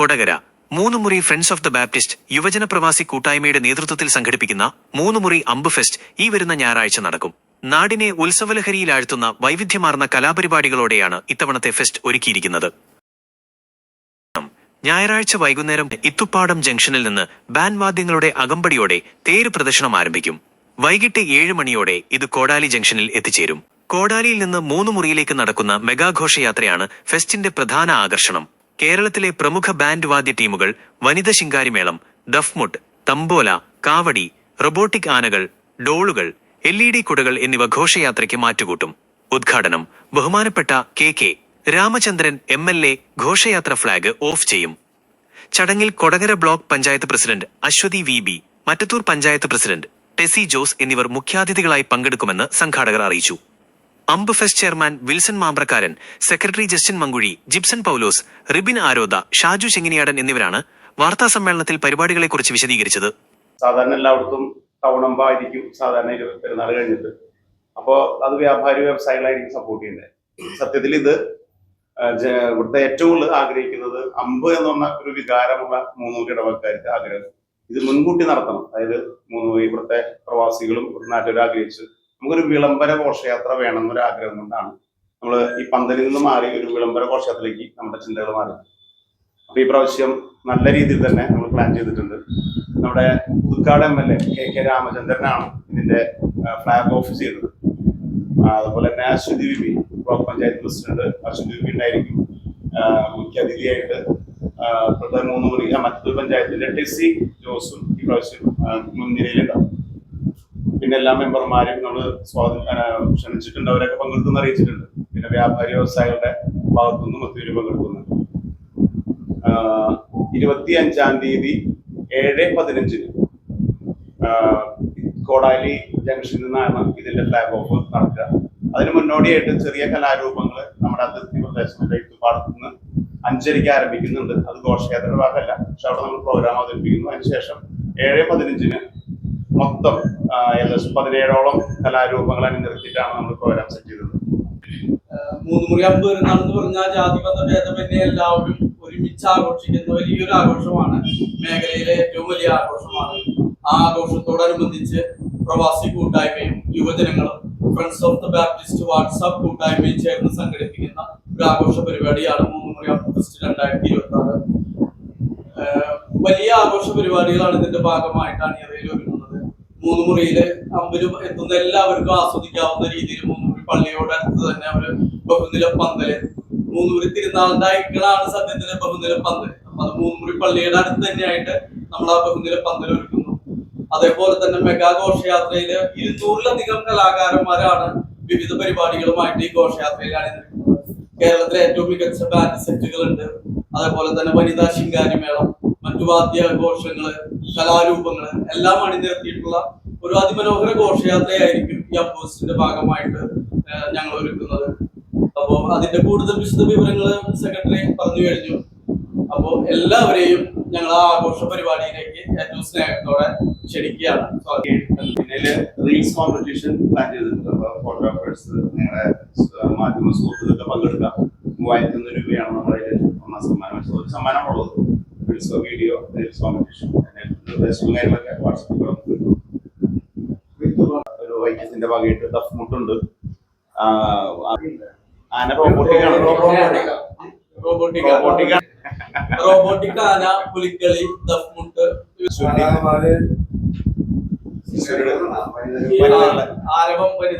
Kodakara Moonnumuri friends of the Baptist യുവജന പ്രവാസി കൂട്ടായ്മയുടെ നേതൃത്വത്തിൽ സംഘടിപ്പിക്കുന്ന മൂന്നുമുറി അമ്പ് ഫെസ്റ്റ് ഈ വരുന്ന ഞായറാഴ്ച നടക്കും. നാടിനെ ഉത്സവലഹരിയിലാഴ്ത്തുന്ന വൈവിധ്യമാർന്ന കലാപരിപാടികളോടെയാണ് ഇത്തവണത്തെ ഫെസ്റ്റ് ഒരുക്കിയിരിക്കുന്നത്. ഞായറാഴ്ച വൈകുന്നേരം ഇത്തുപ്പാടം ജംഗ്ഷനിൽ നിന്ന് ബാൻഡ് വാദ്യങ്ങളുടെ അകമ്പടിയോടെ തേര് പ്രദർശനം ആരംഭിക്കും. വൈകിട്ട് 7 മണിയോടെ ഇത് കോടാലി ജംഗ്ഷനിൽ എത്തിച്ചേരും. കോടാലിയിൽ നിന്ന് മൂന്നുമുറിയിലേക്ക് നടക്കുന്ന മെഗാഘോഷയാത്രയാണ് ഫെസ്റ്റിന്റെ പ്രധാന ആകർഷണം. കേരളത്തിലെ പ്രമുഖ ബാൻഡ് വാദ്യ ടീമുകൾ, വനിത ശിങ്കാരിമേളം, ദഫ്മുട്ട്, തമ്പോല, കാവടി, റോബോട്ടിക് ആനകൾ, ഡോളുകൾ, LED കുടകൾ എന്നിവ ഘോഷയാത്രയ്ക്ക് മാറ്റുകൂട്ടും. ഉദ്ഘാടനം ബഹുമാനപ്പെട്ട കെ രാമചന്ദ്രൻ MLA ഘോഷയാത്ര ഫ്ളാഗ് ഓഫ് ചെയ്യും. ചടങ്ങിൽ Kodakara block panchayat president Aswathy VB, Mattathur panchayat president Tessy Jose എന്നിവർ മുഖ്യാതിഥികളായി പങ്കെടുക്കുമെന്ന് സംഘാടകർ അറിയിച്ചു. Ambu fest chairman Wilson Mambrakkaran, secretary Justin Mankuzhy, Jipson Paulose, Ribin Aroda, Shaju Chenginiyadan എന്നിവരാണ് വാർത്താ സമ്മേളനത്തിൽ പരിപാടികളെക്കുറിച്ച് വിശദീകരിച്ചത്. സാധാരണ എല്ലായിടത്തും ടൗണമ്പായിരിക്കും സാധാരണ പെരുന്നാൾ കഴിഞ്ഞിട്ട്. അപ്പോൾ അത് വ്യാപാരി വ്യവസായികളായിരിക്കും സപ്പോർട്ട് ചെയ്യുന്നത്. സത്യത്തിൽ ഇത് ഇവിടുത്തെ ഏറ്റവും കൂടുതൽ ആഗ്രഹിക്കുന്നത് അമ്പ് എന്ന് പറഞ്ഞ ഒരു വികാരമുള്ള മൂന്നൂർ ഇടവക്കാർക്ക് ആഗ്രഹം ഇത് മുൻകൂട്ടി നടത്തണം. അതായത് ഇവിടുത്തെ പ്രവാസികളും നാട്ടുകാരും ആഗ്രഹിച്ച് നമുക്കൊരു വിളംബര ഘോഷയാത്ര വേണം എന്നൊരു ആഗ്രഹം കൊണ്ടാണ് നമ്മൾ ഈ പന്തലിൽ നിന്ന് മാറി ഒരു വിളംബര ഘോഷയാത്രയിലേക്ക് നമ്മുടെ ചിന്തകൾ മാറി. അപ്പൊ ഈ പ്രാവശ്യം നല്ല രീതിയിൽ തന്നെ നമ്മൾ പ്ലാൻ ചെയ്തിട്ടുണ്ട്. നമ്മുടെ പുതുക്കാട് MLA കെ രാമചന്ദ്രനാണ് ഇതിന്റെ ഫ്ലാഗ് ഓഫ് ചെയ്തത്. അതുപോലെ തന്നെ Aswathy VB, block panchayat president Aswathy VB ഉണ്ടായിരിക്കും മുഖ്യാതിഥിയായിട്ട്. ഇപ്പോഴത്തെ മൂന്നുമുറി മറ്റൊരു പഞ്ചായത്തിന്റെ ടെസി ജോസും ഈ പ്രാവശ്യം മുൻനിരയിലുണ്ടാവും. പിന്നെ എല്ലാ മെമ്പർമാരും നമ്മൾ ക്ഷണിച്ചിട്ടുണ്ട്, അവരൊക്കെ പങ്കെടുക്കുന്ന അറിയിച്ചിട്ടുണ്ട്. പിന്നെ വ്യാപാരി വ്യവസായികളുടെ ഭാഗത്തുനിന്നും ഒത്തിരി പങ്കെടുക്കുന്നുണ്ട്. 25-ാം തീയതി 7:15 കോടാലി ജംഗ്ഷനിൽ നിന്നാണ് ഇതിന്റെ ഫ്ലാഗ് ഓഫ് നടക്കുക. അതിന് മുന്നോടിയായിട്ട് ചെറിയ കലാരൂപങ്ങൾ നമ്മുടെ അതിർത്തി പ്രദേശത്തിന്റെ ഇത്തുപാടത്ത് നിന്ന് 5:00 ആരംഭിക്കുന്നുണ്ട്. അത് ഘോഷയാത്രയുടെ ഭാഗമല്ല, പക്ഷെ അവിടെ നമ്മൾ പ്രോഗ്രാം അവതരിപ്പിക്കുന്നു. അതിനുശേഷം 7:15 മൊത്തം ഏകദേശം 17ഓളം കലാരൂപങ്ങൾ അണിനിർത്തിയിട്ടാണ് നമ്മൾ പ്രോഗ്രാം സെറ്റ് ചെയ്തത്. മൂന്നുമുറി അമ്പ് പെരുന്നാളെന്ന് പറഞ്ഞാൽ ജാതിമത ഭേദമന്യേ എല്ലാവരും ഒരുമിച്ച് ആഘോഷിക്കുന്ന വലിയൊരു ആഘോഷമാണ്. മേഖലയിലെ ഏറ്റവും വലിയ ആഘോഷമാണ്. ആ ആഘോഷത്തോടനുബന്ധിച്ച് പ്രവാസി കൂട്ടായ്മയും യുവജനങ്ങളും friends of the Baptist WhatsApp കൂട്ടായ്മയും ചേർന്ന് സംഘടിപ്പിക്കുന്ന ഒരു ആഘോഷ പരിപാടിയാണ് മൂന്നുമുറി അമ്പ് ഫെസ്റ്റ് 2026. വലിയ ആഘോഷ പരിപാടികളാണ് ഇതിന്റെ ഭാഗമായിട്ടാണ് ഇവയിൽ ഒരുങ്ങുന്നത്. മൂന്നുമുറിയില് അമ്പിൽ എത്തുന്ന എല്ലാവർക്കും ആസ്വദിക്കാവുന്ന രീതിയിൽ മൂന്നുമുറി പള്ളിയോട് അടുത്ത് തന്നെ ഒരു ബഹുനില പന്തല്, മൂന്നുമുറി തിരുനാളിന്റെ ഐക്കളാണ് സത്യത്തിലെ ബഹുനില പന്തല്. അപ്പൊ അത് മൂന്നുമുറി പള്ളിയുടെ അടുത്ത് തന്നെയായിട്ട് നമ്മൾ ആ ബഹുനില പന്തൽ ഒരുക്കുന്നു. അതേപോലെ തന്നെ മെഗാ ഘോഷയാത്രയില് 200-ലധികം കലാകാരന്മാരാണ് വിവിധ പരിപാടികളുമായിട്ട് ഈ ഘോഷയാത്രയിൽ അണിനിരക്കുന്നത്. കേരളത്തിലെ ഏറ്റവും മികച്ച ബാൻഡ് സെറ്റുകളുണ്ട്. അതേപോലെ തന്നെ വനിതാ ശിങ്കാരിമേളം, മറ്റു വാദ്യാഘോഷങ്ങള്, കലാരൂപങ്ങള് എല്ലാം അണിനിരത്തിയിട്ടുള്ള ഒരു അതിമനോഹര ഘോഷയാത്രയായിരിക്കും ഈ അമ്പോസിന്റെ ഭാഗമായിട്ട് ഞങ്ങൾ ഒരുക്കുന്നത്. അപ്പോ അതിന്റെ കൂടുതൽ വിശദ വിവരങ്ങൾ സെക്രട്ടറി പറഞ്ഞു കഴിഞ്ഞു. അപ്പോ എല്ലാവരെയും ഞങ്ങൾ ആ ആഘോഷ പരിപാടിയിലേക്ക് ഏറ്റവും സ്നേഹത്തോടെ ക്ഷണിക്കുകയാണ്. പിന്നെ റീൽസ് കോമ്പറ്റീഷൻ പ്ലാൻ ചെയ്തിട്ടുണ്ട്. ഫോട്ടോഗ്രാഫേഴ്സ്, നിങ്ങളുടെ മാധ്യമ സുഹൃത്തുക്കളൊക്കെ പങ്കെടുക്കാം. 3000 രൂപയാണ് നമ്മുടെ ഒന്നാം സമ്മാനം. ഒരു സമ്മാനമുള്ളത് വീഡിയോ റീൽസ് കോമ്പറ്റീഷൻ. കാര്യങ്ങളൊക്കെ വാട്സാപ്പിൽ ഒരു ഐക്യത്തിന്റെ ഭാഗമായിട്ട് ദഫ്മുട്ടുണ്ട്. ആന റോബോട്ടിക് ആന, പുലിക്കളി, ദഫ്മുട്ട്, ആരവം, വനിത